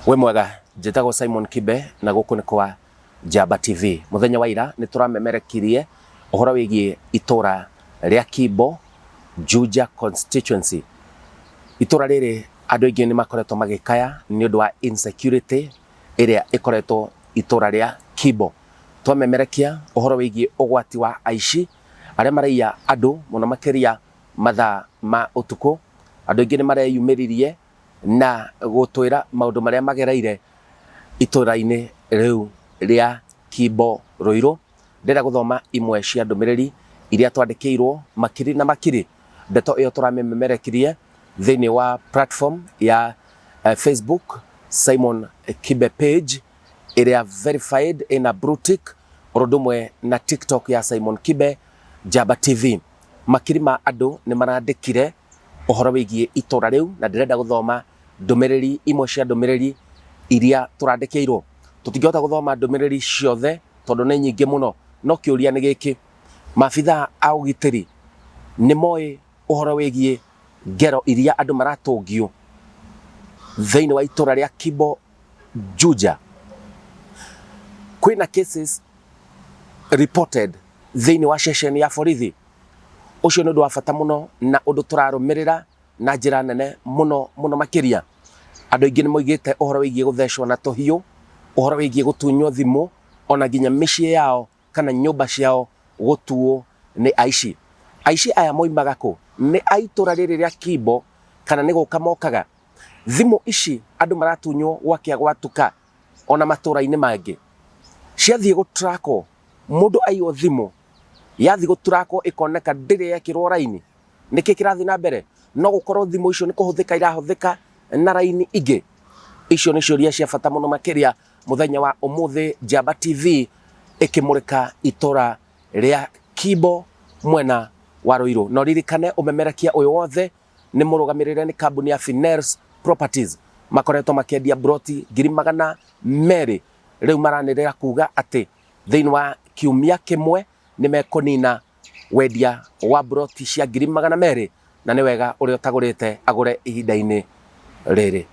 We mwega, njĩtagwo Simon Kibe na gũkũ nĩ kwa Njamba TV. Mũthenya wa ira nĩ tũramemerekirie ũhoro wĩgiĩ itũra rĩa Kimbo, Juja constituency. Itũra rĩrĩ andũ aingĩ nĩ makoretwo magĩkaya nĩ ũndũ wa insecurity ĩrĩa ĩkoretwo itũra rĩa Kimbo. Twamemerekia ũhoro wĩgiĩ ũgwati wa aici arĩa maraiya andũ mũno makĩria mathaa ma ũtukũ. Andũ aingĩ nĩ mareyumĩririe na gũtwĩra maũndũ marĩa magereire itũra-inĩ rĩu rĩa Kimbo Ruiru. Ndĩrenda gũthoma imwe cia ndũmĩrĩri iria twandĩkĩirwo makiri na makiri. Ndeto ĩyo tũramemerekirie thĩinĩ wa platform ya Facebook Simon Kibe page ĩrĩa verified ĩna blue tick, ũndũ ũmwe na TikTok ya Simon Kibe Njamba TV. Makiri ma andũ nĩ marandĩkire ũhoro wĩgiĩ itũra rĩu na ndĩrenda gũthoma ndũmĩrĩri imwe cia ndũmĩrĩri iria tũrandĩkĩirwo. Tũtingĩhota gũthoma ndũmĩrĩri ciothe tondũ nĩ nyingĩ mũno, no kĩũria nĩ gĩkĩ: maabithaa a ũgitĩri nĩ moĩ ũhoro wĩgiĩ ngero iria andũ maratũngio thĩinĩ wa itũra rĩa Kimbo Juja? Kwĩna cases reported thĩinĩ wa session ya borithi. Ũcio nĩ ũndũ wa bata mũno na ũndũ tũrarũmĩrĩra na njĩra nene mũno makĩria. Andũ aingĩ nĩ moigĩte ũhoro wĩgiĩ gũthecwo na tũhiũ, ũhoro wĩgiĩ gũtunywo thimũ, ona nginya mĩciĩ yao kana nyũmba ciao gũtuo nĩ aici. Aici aya moimaga kũ? Nĩ a itũra rĩrĩ rĩa Kimbo kana nĩ gũka mokaga? Thimũ ici andũ maratunywo gwakĩa gwatuka ona matũra-inĩ mangĩ. Ciathiĩ gũtrakwo, mũndũ aiywo thimũ, yathiĩ gũtrakwo ĩkoneka ndĩrĩ yekĩrwo raini, nĩkĩ kĩrathiĩ na mbere? No gũkorwo thimũ icio nĩ kũhũthĩka irahũthĩka na raini ingĩ? Icio nĩ ciũria cia bata mũno makĩria mũthenya wa ũmũthĩ Njamba TV ĩkĩmũrĩka itũra rĩa Kimbo mwena wa Ruiru. No ririkane ũmemerekia ũyũ wothe nĩ mũrũgamĩrĩre nĩ kambuni ya Finels Properties. Makoretwo makĩendia broti 200,000. Rĩu maranĩrĩra kuga atĩ thĩinĩ wa kiumia kĩmwe nĩ mekũnina wendia wa broti cia 200,000, na nĩ wega ũrĩa ũtagũrĩte agũre ihinda-inĩ rĩrĩ.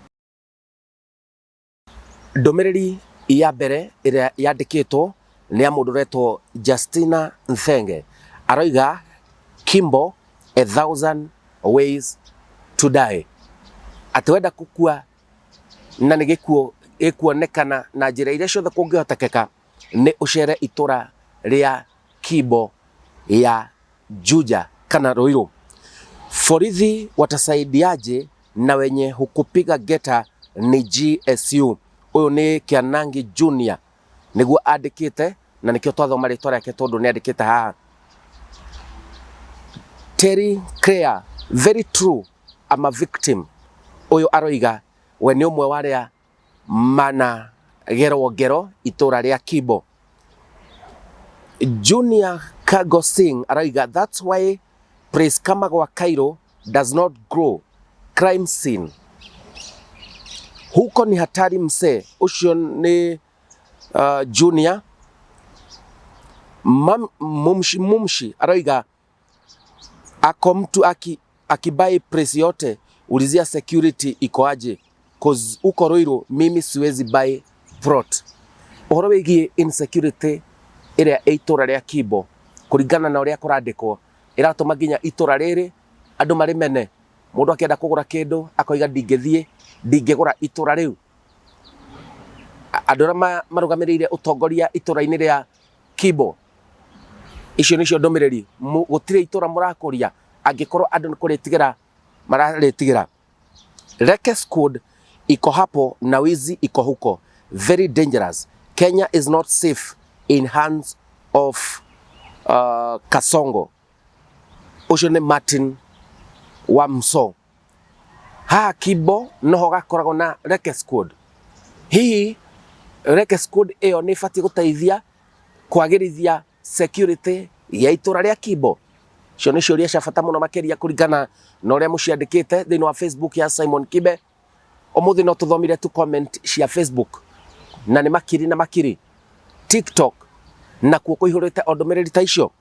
Ndũmĩrĩri ya mbere ĩrĩa yandĩkĩtwo nĩ ya mũndũ ũretwo Justina Nthenge. Aroiga Kimbo 1,000 ways to die. Atĩ wenda gũkua na nĩ gĩkuũ gĩkuonekana na njĩra iria ciothe kũngĩhotekeka, nĩ ũcere itũra rĩa Kimbo ya Juja kana Ruiru. Borithi watasaidiaje na wenye hukupiga geta ni GSU? Ũyũ nĩ Kĩanangi Junior nĩguo andĩkĩte, na nĩkĩo twathoma rĩtwa rĩake tondũ nĩ andĩkĩte haha. Terry Clear, very true, I'm a victim. Ũyũ aroiga we nĩ ũmwe wa arĩa managerwo ngero itũra rĩa Kimbo. Junior Kago Singh aroiga that's why praise kama gwa Cairo does not grow crime scene. Huko ni hatari msee. Ucio ni Junior. Mumshi aroiga ako mtu akibai press yote ulizia security iko aje, cause uko Ruiru mimi siwezi buy prot. Ũhoro wĩgiĩ insecurity ĩrĩa itũra rĩa Kimbo kũringana na ũrĩa kũrandĩkwo ĩratũma nginya itũra rĩrĩ andũ marĩmene. Mũndũ akĩenda kũgũra kĩndũ akoiga ndingĩgũra itũra rĩu. Andũ arĩa marũgamĩrĩire ũtongoria itũra-inĩ rĩa Kimbo, icio nĩcio ndũmĩrĩri. Gũtirĩ itũra mũrakũria angĩkorwo andũ nĩ kũrĩtigĩra mararĩtigĩra. Rekes code iko hapo na wizi iko huko, very dangerous. Kenya is not safe in hands of Kasongo. Ucio nĩ Martin Wamso. Haha Kimbo noho gakoragwo na Rekes code. Hihi Rekes code ĩyo nĩ ĩbatiĩ gũteithia kwagĩrithia security ya itũra rĩa Kimbo? Icio nĩ ciũria cia bata mũno makĩria kũringana na ũrĩa mũciandĩkĩte thĩinĩ wa Facebook ya Simon Kibe. Ũmũthĩ no tũthomire tu comment cia Facebook na nĩ makiri na makiri. TikTok na kuo kũihũrĩte o ndũmĩrĩri ta icio.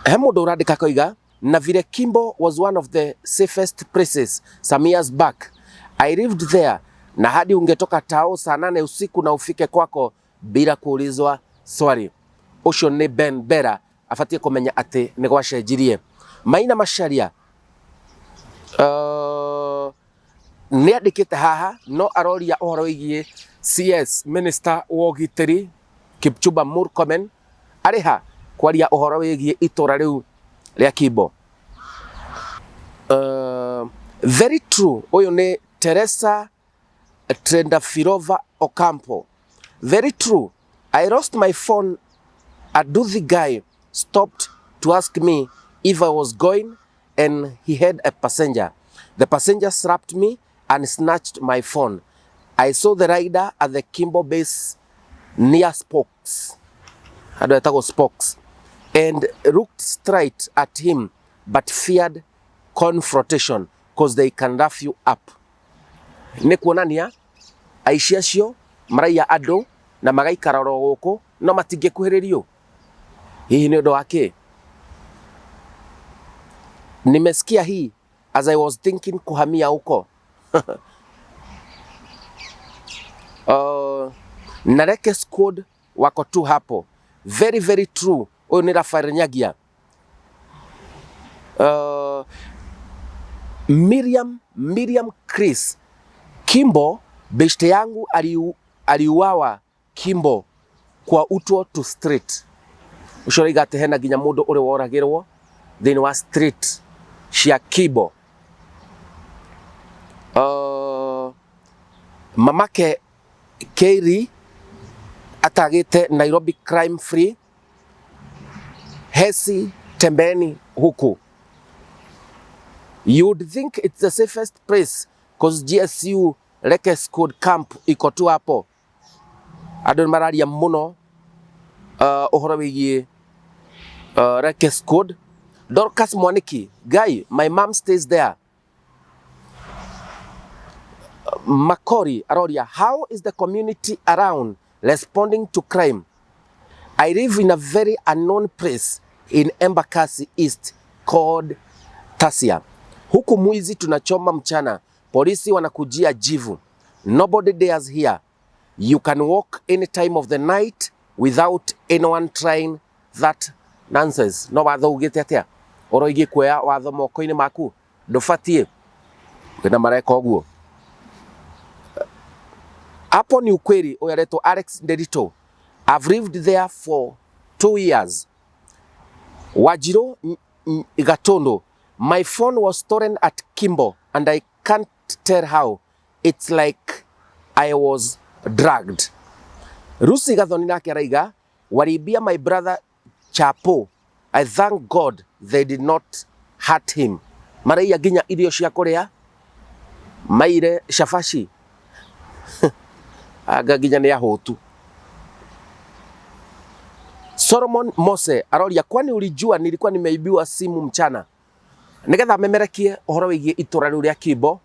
He mũndũ ũrandĩka koiga na vile Kimbo was one of the safest places some years back. I lived there na hadi ungetoka tao saa 8 usiku na ufike kwako bila kuulizwa swali. Ucio ni Ben Bera afatie kumenya ati ni gwacenjirie. Maina Macharia ni andikite haha no aroria uhoro wigie CS Minister wa Ugitiri Kipchumba Murkomen ariha kwaria uhoro wigie itura riu ria Kimbo. Very true. Uyu ni Teresa Trendafilova Ocampo. Very true. I lost my phone. A Duthi guy stopped to ask me if I was going and he had a passenger. The passenger slapped me and snatched my phone. I saw the rider at the Kimbo base near Spokes. Spokes. And looked straight at him but feared confrontation because they can rough you up. Nĩ kuonania aici acio maraiya andũ na magaikara ro gũkũ no matingĩkuhĩrĩrio. Hihi nĩ ũndũ wa kĩ? Nimesikia hii as I was thinking kuhamia huko. Nareke squad wako tu hapo. Very very true. Huyu ni Rafael Nyagia. Miriam Chris Kimbo, beshte yangu aliuawa Kimbo kwa Utwo to street. Ushoriga ati hena ginya mundu uri woragirwo thini wa street cia Kimbo. Mamake Keiri atagite Nairobi crime free. Hesi tembeni huku. You would think it's the safest place because GSU Leke School Camp iko tu hapo. Andũ mararia muno uhoro wigie Leke School. Dorcas Mwaniki, guy, my mom stays there. Makori aroria, how is the community around responding to crime? I live in a very unknown place in Embakasi East called Tasia. Huku mwizi tunachoma mchana, polisi wanakujia jivu. Nobody dares here. You can walk any time of the night without anyone trying that nonsense. No watho ugite atia? Oroigi kuoya watho moko-ini maku ndubatie kwina mareka uguo. Hapo ni ukweli. Uyaretwo Alex Nderito. I've lived there for 2 years. Wajiro Gatondo. My phone was stolen at Kimbo and I can't tell how. It's like I was dragged. Rusi Gathoni nake araiga waribia my brother Chapo. I thank God they did not hurt him. Maraiya ginya irio cia kuria maire shafashi. Aga ginya ni ahotu. Solomon Mose aroria, kwani ulijua nilikuwa nimeibiwa simu mchana? Nigetha memerekie uhoro wigie itura riu ria Kimbo.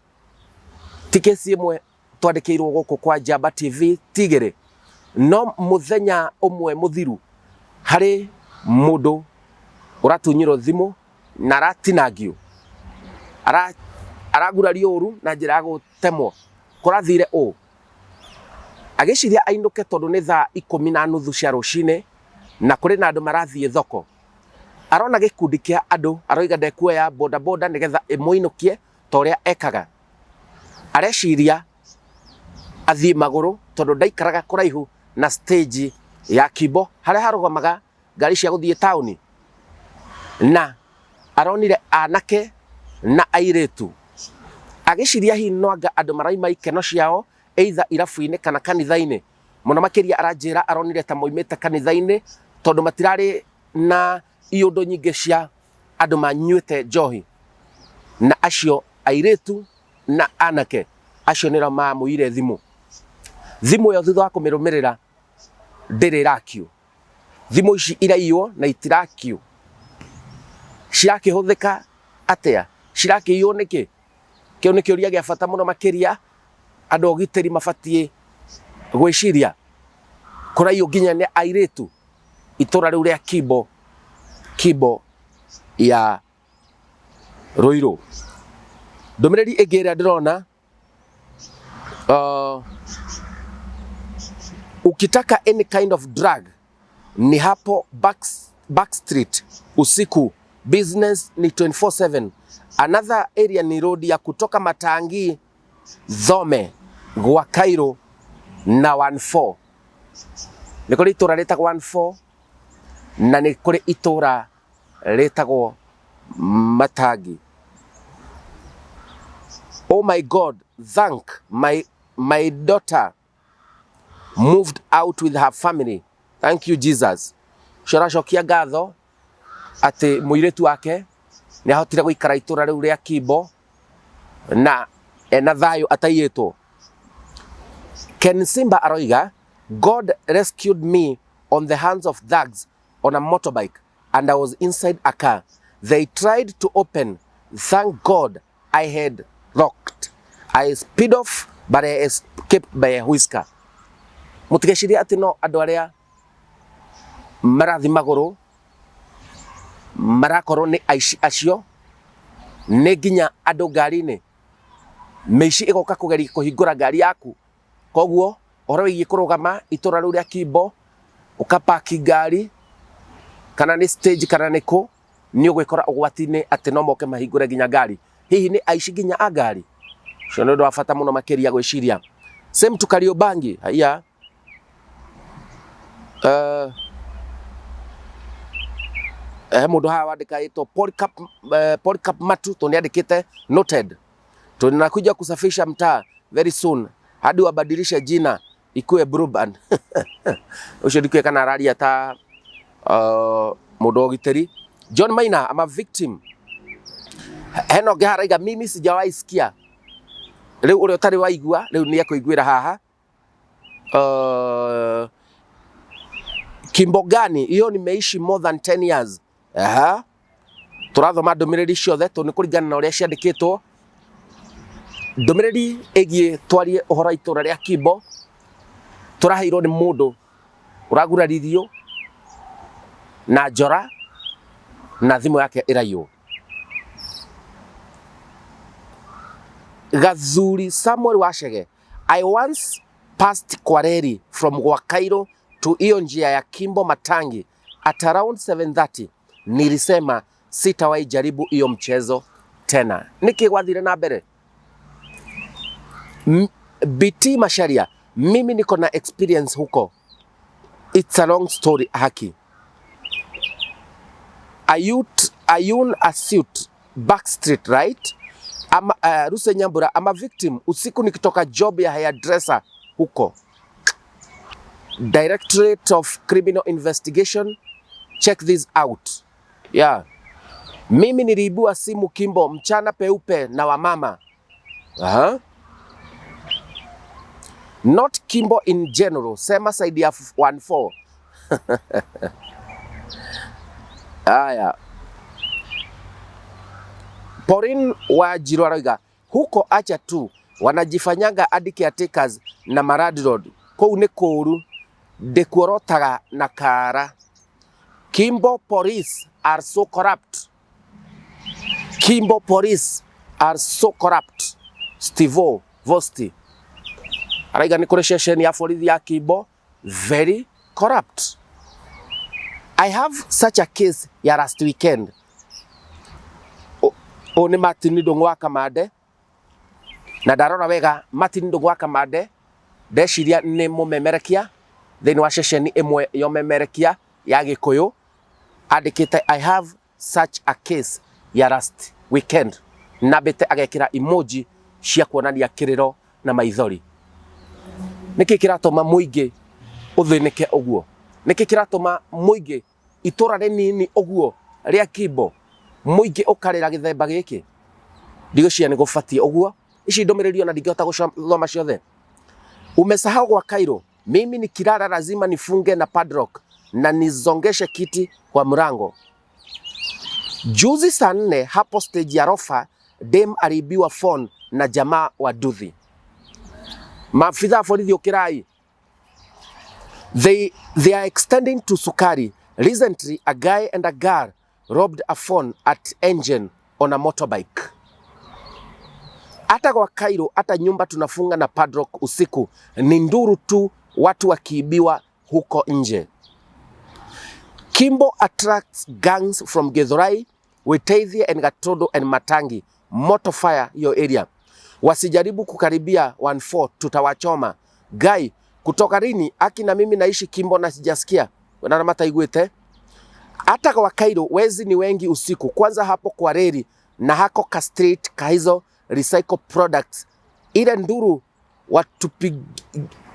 Tikesi imwe twandikirwo guku kwa Jamba TV tigere. No muthenya umwe muthiru hari mundu uratunyiro thimu na ratinagio. Aragurario uru na njira ya gutemwo. Kurathire u agiciria ainuke tondu ni thaa 10:30 cia rucine na kuri na andu marathie thoko. Arona gikundi kia andu aroiga ndekuoya boda boda nigetha imuinukie toria ekaga. Areciria athie maguru tondu ndaikaraga kuraihu na stage ya Kimbo haria harugamaga ngari cia guthie tauni. Na aronire anake na airetu. Agiciria hi noanga andu maraima ikeno ciao either irafu-ini kana kanitha-ini. Muno makiria aranjira aronire ta moimite kanitha-ini tondu matirari na iundu nyingi cia andu manyuite njohi. Na acio airetu na anake acio nira mamuire thimu. Thimu yo thutha wa kumirumirira ndiri rakio. Thimu ici iraiywo na itirakio. Cirakihuthika atia? Cirakiiywo niki? Kiu ni kiuria gia bata muno makiria andu ogiteri mabatie gwiciria. Kuraiyo ginya ni airetu itura riu ria Kimbo ya Ruiru. Ndomereri igira ndirona Ukitaka any kind of drug ni hapo Backstreet usiku, business ni 24/7. Another area ni road ya kutoka Matangi Thome gwa Cairo na 14. Nĩ kũrĩ itura rĩtagwo 14 na nĩ kũrĩ itura rĩtagwo Matangi. Oh my God, thank my daughter moved out with her family. Thank you Jesus. Coracokia ngatho ati muiritu wake ni ahotire guikara itura riu ria Kimbo na ena thayo ataiyetwo. Ken Simba aroiga, God rescued me on the hands of thugs on a motorbike and I was inside a car. They tried to open. Thank God I had locked. I speed off but I escaped by a whisker. Mutigeciria ati no andu aria marathi maguru marakorwo ni aici acio ni nginya andu ngari-ini meici igoka kugeria kuhingura ngari yaku. Koguo ohoro wigie kurugama itura riu ria Kimbo ukapaki ngari kana ni stage kana niko ni ugwikora ugwati-ini ati no moke mahingure nginya ngari. Hihi ni aici nginya a ngari? Cio ni undu wa bata muno makiria gwiciria. Same to Kariobangi. Haya mundu haha wandika ito Polycarp Matu to niandikite noted. Tunakuja kusafisha mtaa very soon hadi wabadilisha jina ikuwe Blueband. Ucio ndikwe kana araria ta mundu ogiteri. John Maina, I'm a victim. Heno Geharaiga, mimi sijawahi sikia. Leo ule utari waigua, leo ni yako iguira haha. Kimbo gani? Iyo nimeishi more than 10 years. Turathoma ndumiriri ciothe to ni kuringana na uria ciandikitwo. Ndumiriri egie twarie uhoro itura ria Kimbo. Turaheirwo ni mundu uragurarithio na njora na thimu yake iraiywo. Gathuri Samuel Wachege, I once passed Kwareri from Gwakairo to iyo njia ya Kimbo Matangi at around 7:30. Nilisema sitawahi jaribu iyo mchezo tena. Niki gwathire na mbere. BT Masharia, mimi niko na experience huko. It's a long story haki. Ayun Asut Backstreet, right? Ruse Nyambura, I'm a victim. Usiku nikitoka job ya hairdresser huko. Directorate of Criminal Investigation, check this out. Yeah. Mimi niliibua simu Kimbo mchana peupe na wamama. Not Kimbo in general. Sema saidi ya 14. Aya. Porin wa Jirwaraga, huko acha tu wanajifanyanga hadi caretakers na Maradi Road. Kou ni kuru dekuorotaga na kara. Kimbo police are so corrupt. Kimbo police are so corrupt. Stivo Vosti. Araiga ni kure session ya borithi ya Kimbo very corrupt. I have such a case ya last weekend. Oni Martin Ndungu wa Kamande na ndarora wega Martin Ndungu wa Kamande ndeciria ni mumemerekia thini wa session imwe yo memerekia ya Gikuyu andikite I have such a case ya last weekend na bete agekira emoji cia kuonania kiriro na maithori. Niki kiratuma muingi uthinike uguo? Niki kiratuma muingi itura rinini uguo ria Kimbo muingi ukarira githemba giki? Ndigociria ni gubatie uguo. Ici ndomererio na ndingehota guthoma ciothe. Umesahau kwa Cairo, mimi ni kirara lazima nifunge na padlock na nizongeshe kiti kwa mlango. Juzi saa 4 hapo stage ya Rofa dem aliibiwa phone na jamaa wa Duthi. Maafisa polisi ukirai. They are extending to Sukari. Recently, a guy and a girl robbed a phone at Engine on a motorbike. Hata kwa Cairo, hata nyumba tunafunga na padlock usiku, ni nduru tu, watu wakiibiwa huko nje. Kimbo attracts gangs from Githurai, Wetethia and Gatondo and Matangi. Moto fire your area. Wasijaribu kukaribia 14, tutawachoma. Guy, kutoka rini, aki na mimi naishi Kimbo na sijasikia. Wanaramata igwete. Hata kwa Cairo, wezi ni wengi usiku. Kwanza hapo kwa reri na hako ka street kahizo recycle products. Ile nduru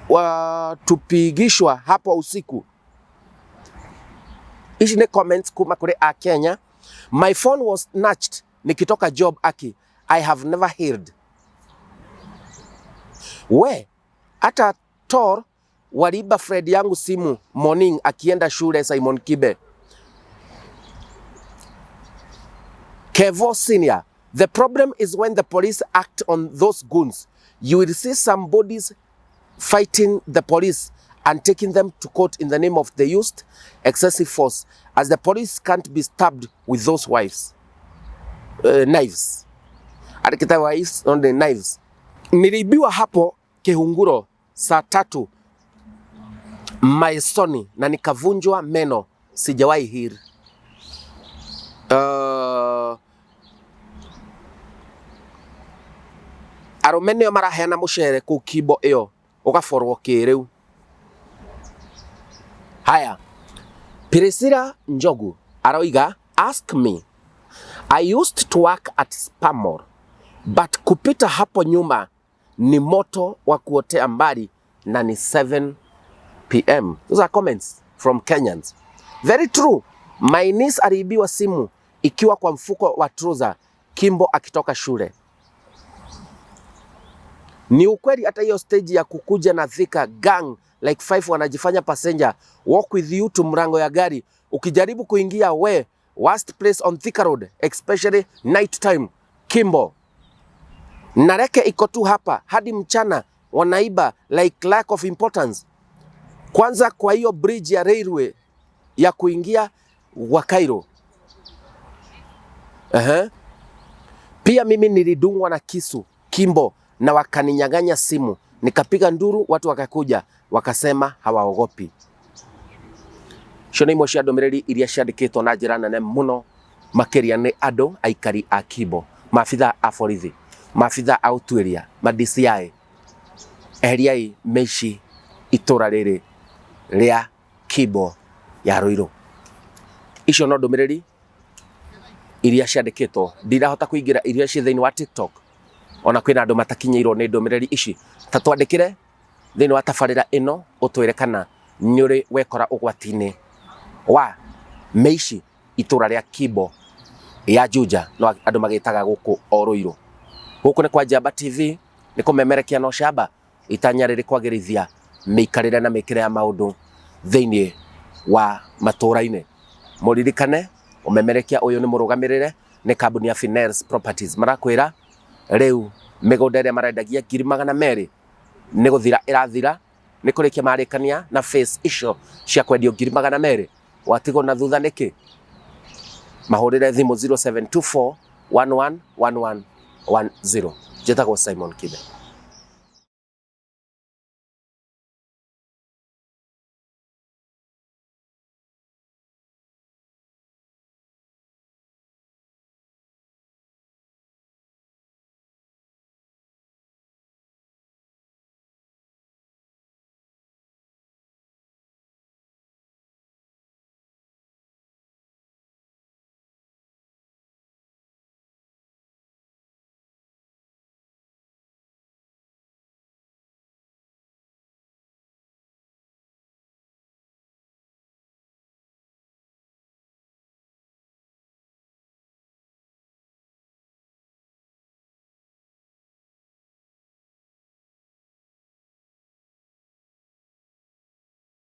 watupigishwa hapo usiku. Ishi ne comments kuma kure a Kenya. My phone was snatched nikitoka job aki. I have never heard. We, hata Tor waliiba Fred yangu simu morning akienda shule Simon Kibe. Kevo Senior, the problem is when the police act on those goons. You will see some bodies fighting the police and taking them to court in the name of the used excessive force, as the police can't be stabbed with those knives. Alikita wives on the knives. Nilibiwa hapo Kehunguro saa 3 Maisoni na nikavunjwa meno, sijawahi hiri. Aromene marahena mushere ku Kibo iyo ugaforwo kireu. Haya, Pirisira Njogu aroiga, ask me, I used to work at Spamor, but kupita hapo nyuma ni moto wa kuotea mbali na ni 7 PM. Those are comments from Kenyans. Very true. My niece aliibiwa simu ikiwa kwa mfuko wa trouser Kimbo akitoka shule. Ni ukweli hata hiyo stage ya kukuja na Thika gang like 5 wanajifanya passenger walk with you to mrango ya gari. Ukijaribu kuingia worst place on Thika Road, especially night time, Kimbo. Nareke iko tu hapa hadi mchana wanaiba like lack of importance. Kwanza kwa hiyo bridge ya railway ya kuingia wa Cairo. Pia mimi nilidungwa na kisu Kimbo na wakaninyang'anya simu. Nikapiga nduru, watu wakakuja wakasema hawaogopi. Shona imwe cia ndomereri iria ciandikitwo na njira nene muno makiria ni ando aikari a Kimbo, maabitha a borithi, maabitha a utuiria, ma DCI, eheriai meici itura riri ria Kimbo ya Ruiru. Icio no ndomereri iria ciandikitwo. Ndirahota kuingira iria ci thiini wa TikTok. Ona kwina andu matakinyirwo ni ndomereri ici. Ta twandikire thiini wa tabarira ino utwire kana nyuri wekora ugwatini wa meici itura ria Kimbo ya Juja no andu magitaga guku o Ruiru. Guku ni kwa Jamba TV, ni kumemerekia no shamba itanya riri kwagirithia miikarire na mikire ya maundu thiini wa matura-ini. Muririkane umemerekia uyu ni murugamirire ni kambuni ya Finance Properties. Marakwira riu migunda iria marendagia 200,000 ni guthira irathira, ni kurikia marikania na face icio cia kwendio 200,000. Watigo na thutha niki? Mahurire thimu 0724 11 11 10. Jetagwo Simon Kibe.